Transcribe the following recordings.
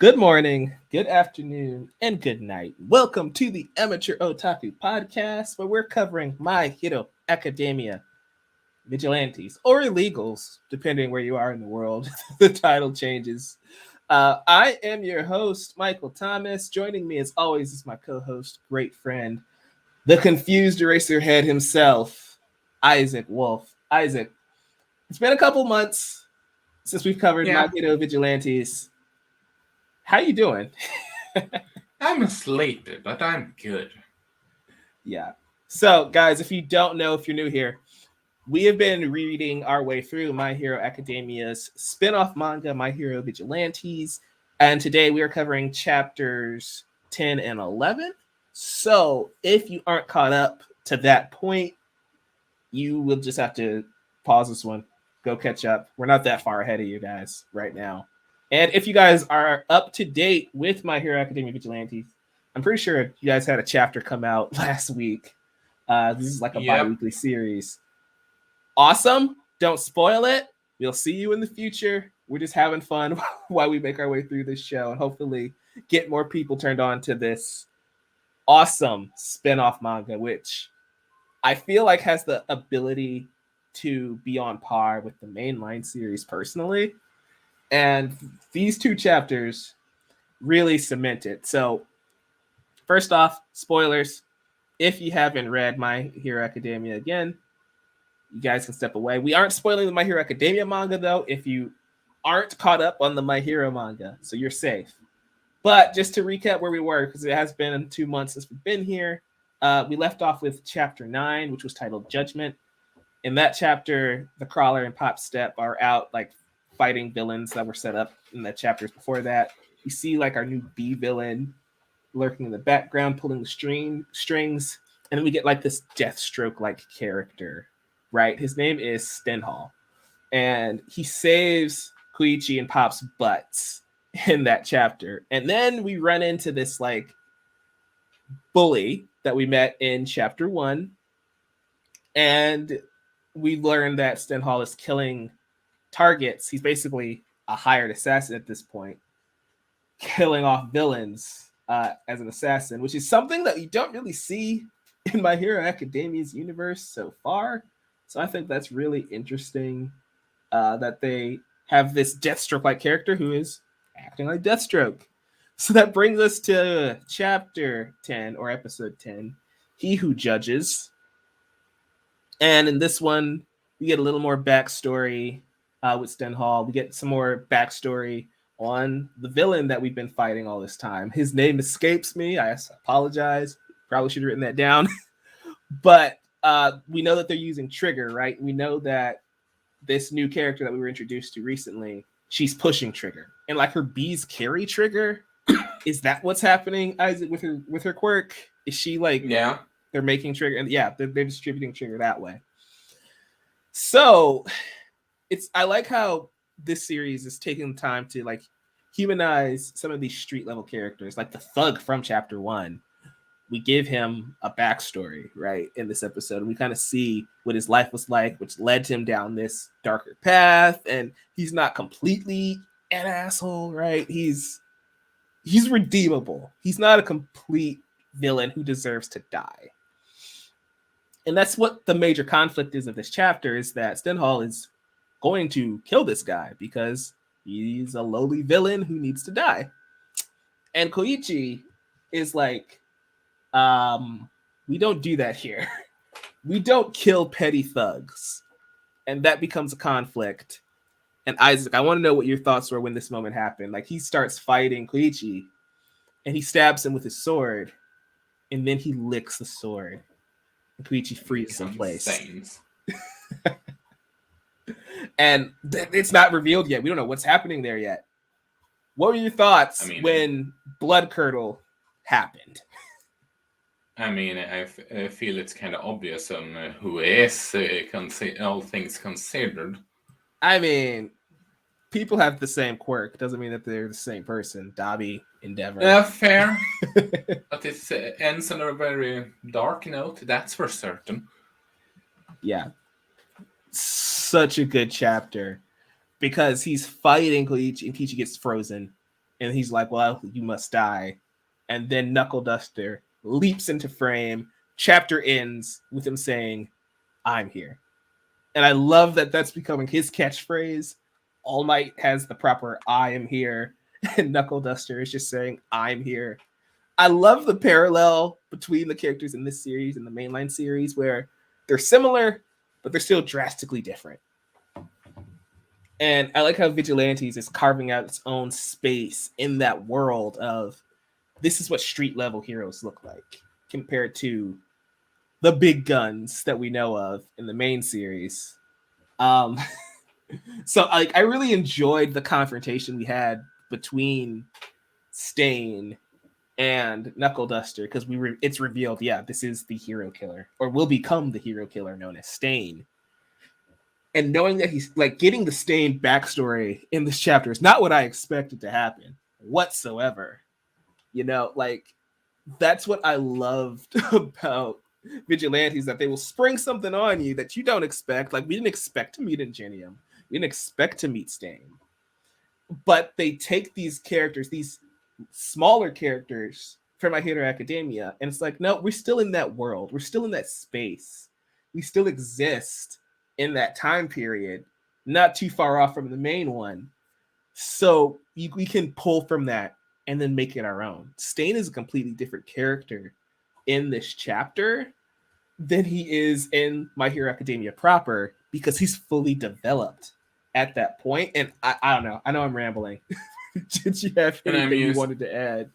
Good morning, good afternoon, and good night. Welcome to the Amateur Otaku Podcast, where we're covering My Hero Academia Vigilantes or Illegals, depending where you are in the world. The title changes. I am your host, Michael Thomas. Joining me, as always, is my co-host, great friend, the confused eraser head himself, Isak Wolff. Isak, it's been a couple months since we've covered My Yeah, Hero Vigilantes. How you doing? I'm sleepy, but I'm good. Yeah. So, guys, if you don't know, if you're new here, we have been reading our way through My Hero Academia's spin-off manga, My Hero Vigilantes, and today we are covering chapters 10 and 11. So, if you aren't caught up to that point, you will just have to pause this one, go catch up. We're not that far ahead of you guys right now. And if you guys are up to date with My Hero Academia Vigilantes, I'm pretty sure you guys had a chapter come out last week. This is like a Yep. bi-weekly series. Awesome. Don't spoil it. We'll see you in the future. We're just having fun while we make our way through this show and hopefully get more people turned on to this awesome spin-off manga, which I feel like has the ability to be on par with the mainline series personally. And these two chapters really cement it. So, first off, spoilers. If you haven't read My Hero Academia again, you guys can step away. We aren't spoiling the My Hero Academia manga, though, if you aren't caught up on the My Hero manga. So you're safe. But just to recap where we were, because it has been 2 months since we've been here, we left off with chapter 9, which was titled Judgment. In that chapter, the Crawler and Pop Step are out like fighting villains that were set up in the chapters before that. We see like our new B villain lurking in the background, pulling the strings, and then we get like this Deathstroke like character, right? His name is Stenhall, and he saves Koichi and Pop's butts in that chapter. And then we run into this like bully that we met in chapter 1, and we learn that Stenhall is killing targets. He's basically a hired assassin at this point, killing off villains as an assassin, which is something that you don't really see in My Hero Academia's universe so far. So I think that's really interesting that they have this Deathstroke-like character who is acting like Deathstroke. So that brings us to chapter 10 or episode 10, He Who Judges. And in this one, we get a little more backstory with Stenhall. We get some more backstory on the villain that we've been fighting all this time. His name escapes me. I apologize. Probably should have written that down. But we know that they're using Trigger, right? We know that this new character that we were introduced to recently, she's pushing Trigger. And like her bees carry Trigger. Is that what's happening, Isak, with her quirk? Is she like Yeah. they're making Trigger? And yeah, they're distributing Trigger that way. So I like how this series is taking the time to like humanize some of these street level characters, like the thug from chapter 1. We give him a backstory, right, in this episode. And we kind of see what his life was like, which led him down this darker path. And he's not completely an asshole, right? He's redeemable. He's not a complete villain who deserves to die. And that's what the major conflict is of this chapter, is that Stenhall is going to kill this guy because he's a lowly villain who needs to die. And Koichi is like, we don't do that here. We don't kill petty thugs. And that becomes a conflict. And Isak, I want to know what your thoughts were when this moment happened. Like, he starts fighting Koichi and he stabs him with his sword, and then he licks the sword. And Koichi freezes in place. And it's not revealed yet. We don't know what's happening there yet. What were your thoughts when Blood Curdle happened? I feel it's kind of obvious on who is, all things considered. I mean, people have the same quirk. Doesn't mean that they're the same person. Dobby, Endeavor. Fair. But it ends on a very dark note, that's for certain. Yeah. Such a good chapter because he's fighting Koichi and Koichi gets frozen and he's like, well, you must die. And then Knuckle Duster leaps into frame. Chapter ends with him saying, I'm here. And I love that that's becoming his catchphrase. All Might has the proper I am here, and Knuckle Duster is just saying, I'm here. I love the parallel between the characters in this series and the mainline series where they're similar, but they're still drastically different. And I like how Vigilantes is carving out its own space in that world of this is what street level heroes look like compared to the big guns that we know of in the main series. So I really enjoyed the confrontation we had between Stain and Knuckle Duster because it's revealed, yeah, this is the hero killer, or will become the hero killer known as Stain. And knowing that he's like getting the Stain backstory in this chapter is not what I expected to happen whatsoever. You know, like that's what I loved about Vigilantes, that they will spring something on you that you don't expect. Like we didn't expect to meet Ingenium, we didn't expect to meet Stain, but they take these characters, these smaller characters from My Hero Academia, and it's like, no, we're still in that world, we're still in that space, we still exist in that time period, not too far off from the main one. So we can pull from that and then make it our own. Stain is a completely different character in this chapter than he is in My Hero Academia proper because he's fully developed at that point. And I don't know. I know I'm rambling. Did you have anything you wanted to add?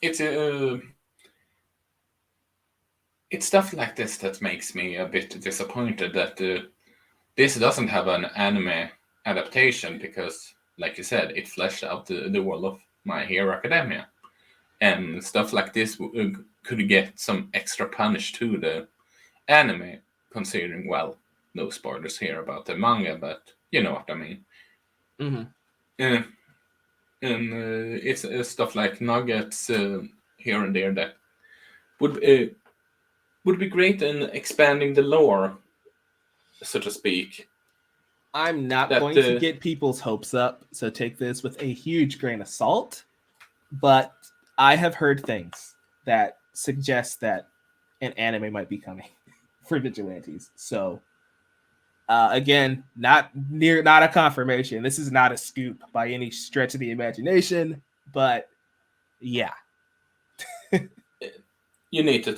It's stuff like this that makes me a bit disappointed that this doesn't have an anime adaptation because, like you said, it fleshed out the world of My Hero Academia. And stuff like this could get some extra punish to the anime, considering, well, no spoilers here about the manga, but you know what I mean. Mm-hmm. And it's stuff like nuggets here and there that would be great in expanding the lore, so to speak. I'm not going to get people's hopes up, so take this with a huge grain of salt. But I have heard things that suggest that an anime might be coming for Vigilantes. So again, not a confirmation. This is not a scoop by any stretch of the imagination, but yeah. You need to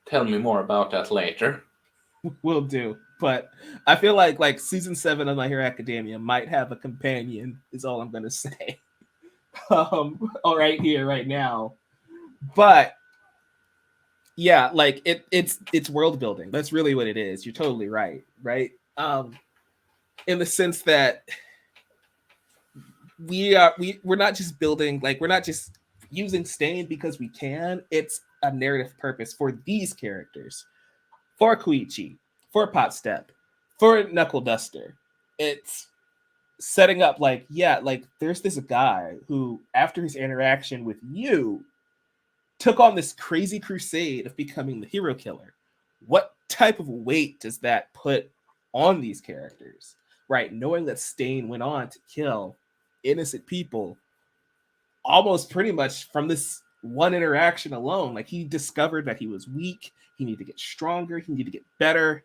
tell me more about that later. Will do. But I feel like season 7 of My Hero Academia might have a companion, is all I'm gonna say. All right here, right now. But yeah, like it's world building. That's really what it is. You're totally right, right? In the sense that we're not just building, like we're not just using Stain because we can. It's a narrative purpose for these characters, for Koichi, for Potstep, for Knuckle Duster. It's setting up like, yeah, like there's this guy who, after his interaction with you, took on this crazy crusade of becoming the hero killer. What type of weight does that put on these characters, right? Knowing that Stain went on to kill innocent people almost pretty much from this one interaction alone. Like he discovered that he was weak, he needed to get stronger, he needed to get better,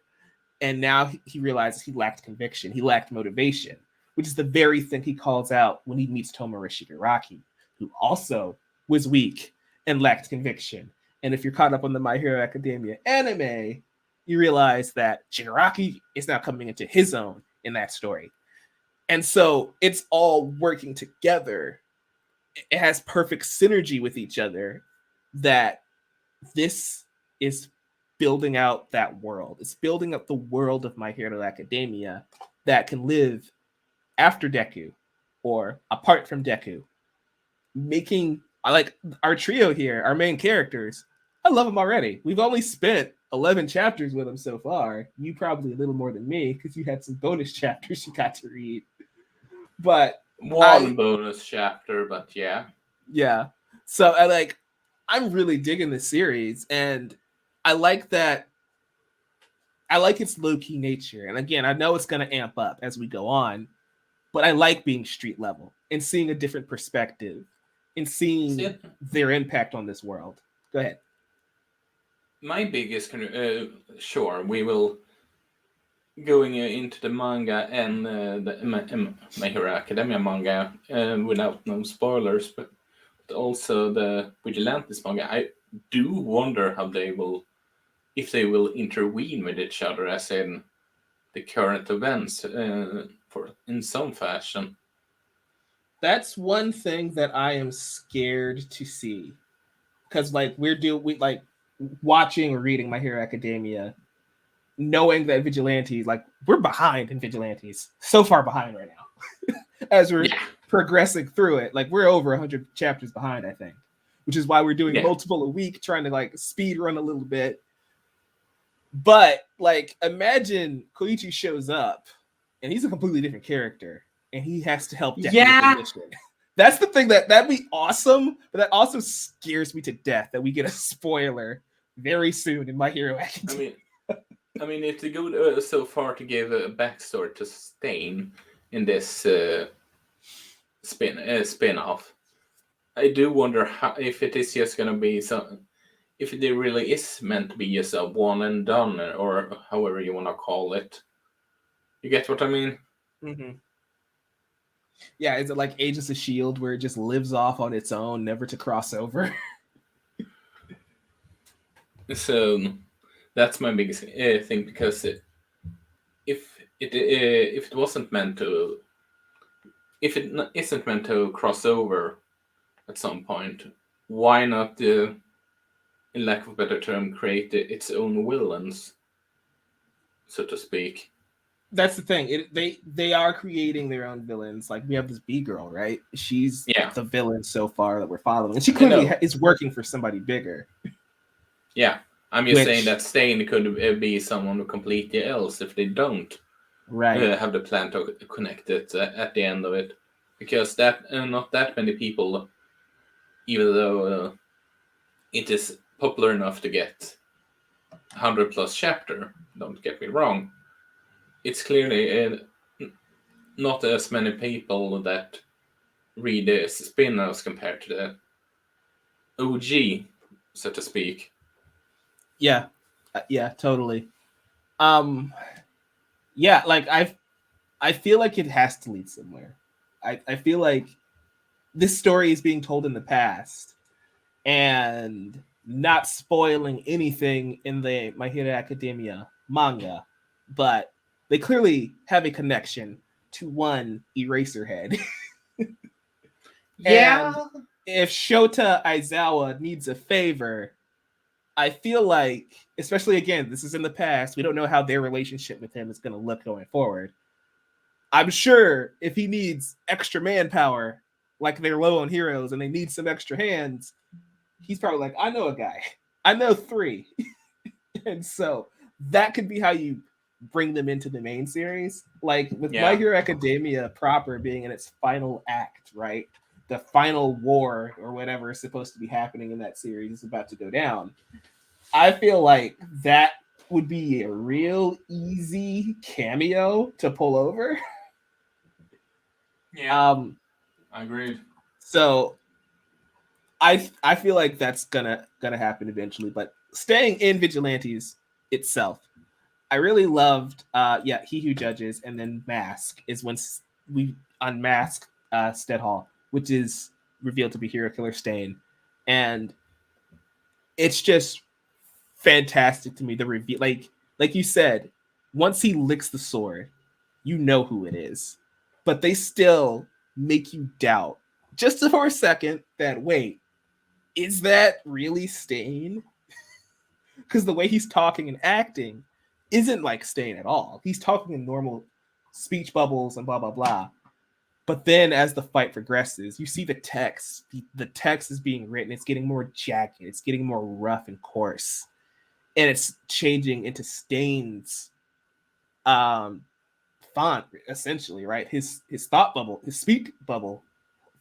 and now he realizes he lacked conviction, he lacked motivation, which is the very thing he calls out when he meets Tomura Shigaraki, who also was weak and lacked conviction. And if you're caught up on the My Hero Academia anime, you realize that Shigaraki is now coming into his own in that story. And so it's all working together. It has perfect synergy with each other, that this is building out that world. It's building up the world of My Hero Academia that can live after Deku or apart from Deku. Making, I like our trio here, our main characters. I love them already. We've only spent 11 chapters with them so far. You probably a little more than me because you had some bonus chapters you got to read. But one bonus chapter, but yeah. So I'm really digging this series, and I like that. I like its low-key nature. And again, I know it's going to amp up as we go on, but I like being street level and seeing a different perspective and seeing their impact on this world. Go ahead. My biggest sure, we will going into the manga and the My Hero Academia manga without no spoilers, but also the Vigilantes manga. I do wonder how they will, if they will intervene with each other, as in the current events, for in some fashion. That's one thing that I am scared to see, because like we like watching or reading My Hero Academia, knowing that Vigilantes, like we're behind in Vigilantes, so far behind right now, as we're progressing through it. Like we're over 100 chapters behind, I think, which is why we're doing multiple a week, trying to like speed run a little bit. But like, imagine Koichi shows up, and he's a completely different character, and he has to help Death with the mission. That's the thing that'd be awesome, but that also scares me to death that we get a spoiler very soon in My Hero Academia. I mean, if they go so far to give a backstory to Stain in this spin-off, I do wonder if it is just going to be if it really is meant to be just a one and done, or however you want to call it. You get what I mean? Mm-hmm. Yeah, is it like Agents of S.H.I.E.L.D., where it just lives off on its own, never to cross over? So that's my biggest thing, because if it wasn't meant to, if it isn't meant to cross over at some point, why not, in lack of a better term, create its own villains, so to speak? That's the thing. They are creating their own villains. Like we have this B girl, right? She's the villain so far that we're following, and she clearly is working for somebody bigger. Yeah, I'm just saying that Stain could be someone completely else if they don't have the plan to connect it at the end of it, because that not that many people, even though it is popular enough to get 100+ chapter. Don't get me wrong. It's clearly not as many people that read the spin-offs compared to the OG, so to speak. Yeah, totally. Yeah, like I feel like it has to lead somewhere. I feel like this story is being told in the past, and not spoiling anything in the My Hero Academia manga, but they clearly have a connection to one Eraserhead. And if Shota Aizawa needs a favor, I feel like, especially again, this is in the past, we don't know how their relationship with him is going to look going forward. I'm sure if he needs extra manpower, like they're low on heroes and they need some extra hands, he's probably like, I know a guy. I know 3. And so that could be how you bring them into the main series. Like with My Hero Academia proper being in its final act, right? The final war or whatever is supposed to be happening in that series is about to go down. I feel like that would be a real easy cameo to pull over. Yeah, I agreed. So I feel like that's gonna happen eventually. But staying in Vigilantes itself, I really loved He Who Judges, and then Mask is when we unmask Steadhall, which is revealed to be Hero Killer Stain, and it's just fantastic to me. The reveal, like you said, once he licks the sword, you know who it is, but they still make you doubt just for a second that, wait, is that really Stain? Because the way he's talking and acting isn't like Stain at all. He's talking in normal speech bubbles and blah blah blah. But then as the fight progresses, you see the text. The text is being written. It's getting more jagged. It's getting more rough and coarse. And it's changing into Stain's font, essentially, right? His thought bubble, his speak bubble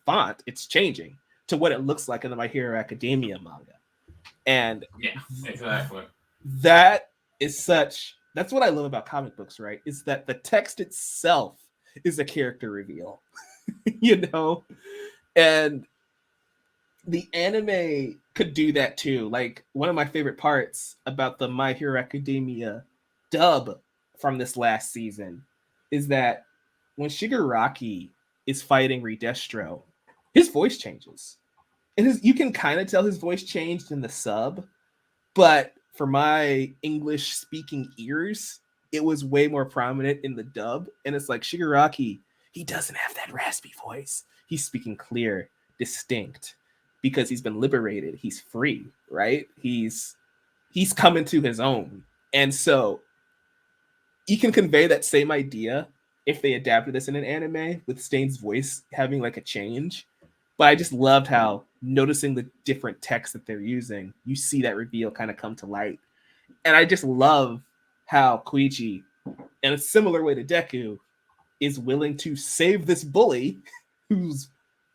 font, it's changing to what it looks like in the My Hero Academia manga. And yeah, exactly. That's what I love about comic books, right? Is that the text itself is a character reveal. You know? And the anime could do that too. Like one of my favorite parts about the My Hero Academia dub from this last season is that when Shigaraki is fighting Redestro, his voice changes. And you can kind of tell his voice changed in the sub, but for my English speaking ears, it was way more prominent in the dub. And it's like Shigaraki, he doesn't have that raspy voice. He's speaking clear, distinct, because he's been liberated. He's free, right? He's coming to his own. And so you can convey that same idea if they adapted this in an anime with Stain's voice having like a change. But I just loved how noticing the different text that they're using, you see that reveal kind of come to light. And I just love how Koichi, in a similar way to Deku, is willing to save this bully who's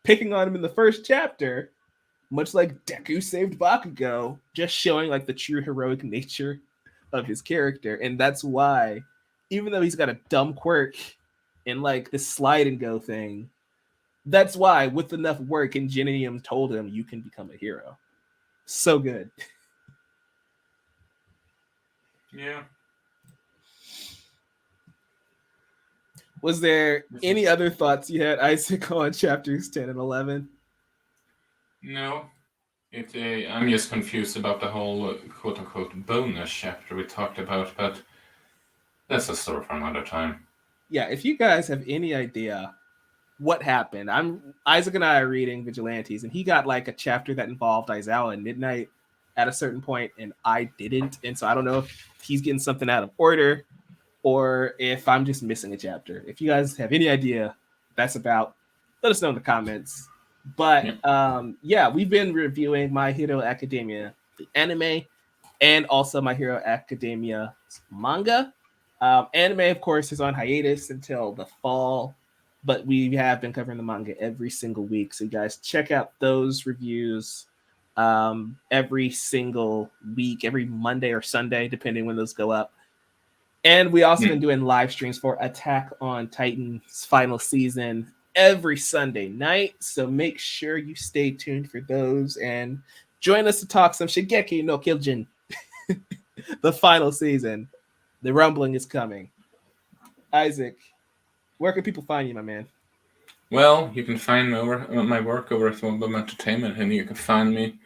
picking on him in the first chapter, much like Deku saved Bakugo, just showing like the true heroic nature of his character. And that's why, even though he's got a dumb quirk and like this slide and go thing, that's why with enough work, Ingenium told him you can become a hero. So good. Yeah. Was there any other thoughts you had, Isaac, on chapters 10 and 11? No. I'm just confused about the whole quote-unquote bonus chapter we talked about, but that's a story for another time. Yeah, if you guys have any idea what happened, Isaac and I are reading Vigilantes, and he got like a chapter that involved Aizawa and Midnight at a certain point, and I didn't. And so I don't know if he's getting something out of order or if I'm just missing a chapter. If you guys have any idea that's about, let us know in the comments. But yeah, we've been reviewing My Hero Academia, the anime, and also My Hero Academia manga. Anime, of course, is on hiatus until the fall, but we have been covering the manga every single week. So you guys check out those reviews every single week, every Monday or Sunday, depending when those go up. And we also been doing live streams for Attack on Titan's final season every Sunday night. So make sure you stay tuned for those and join us to talk some Shingeki no Kyojin, the final season. The rumbling is coming. Isaac, where can people find you, my man? Well, you can find my work over at Wolff Entertainment, and you can find me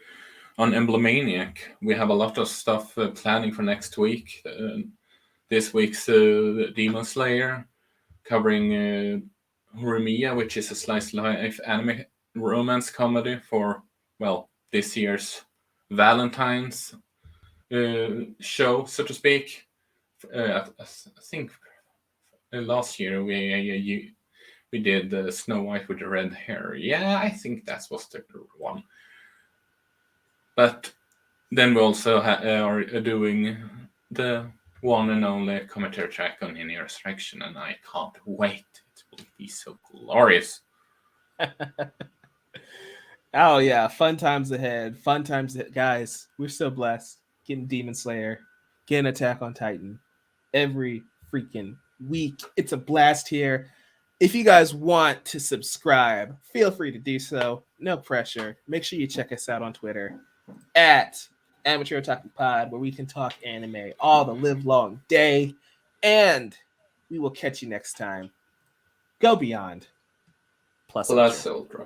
on Emblemaniac. We have a lot of stuff planning for next week. This week's Demon Slayer, covering Horimiya, which is a slice life anime romance comedy for, well, this year's Valentine's show, so to speak. I think last year we did Snow White with the red hair. Yeah, I think that was the one. But then we also are doing the one and only commentary track on In Resurrection, and I can't wait. It will be so glorious. Oh yeah, fun times ahead. Fun times ahead. Guys, we're so blessed getting Demon Slayer, getting Attack on Titan every freaking week. It's a blast here. If you guys want to subscribe, feel free to do so. No pressure. Make sure you check us out on Twitter at Amateur Otaku Pod, where we can talk anime all the live long day. And we will catch you next time. Go beyond. Plus Ultra.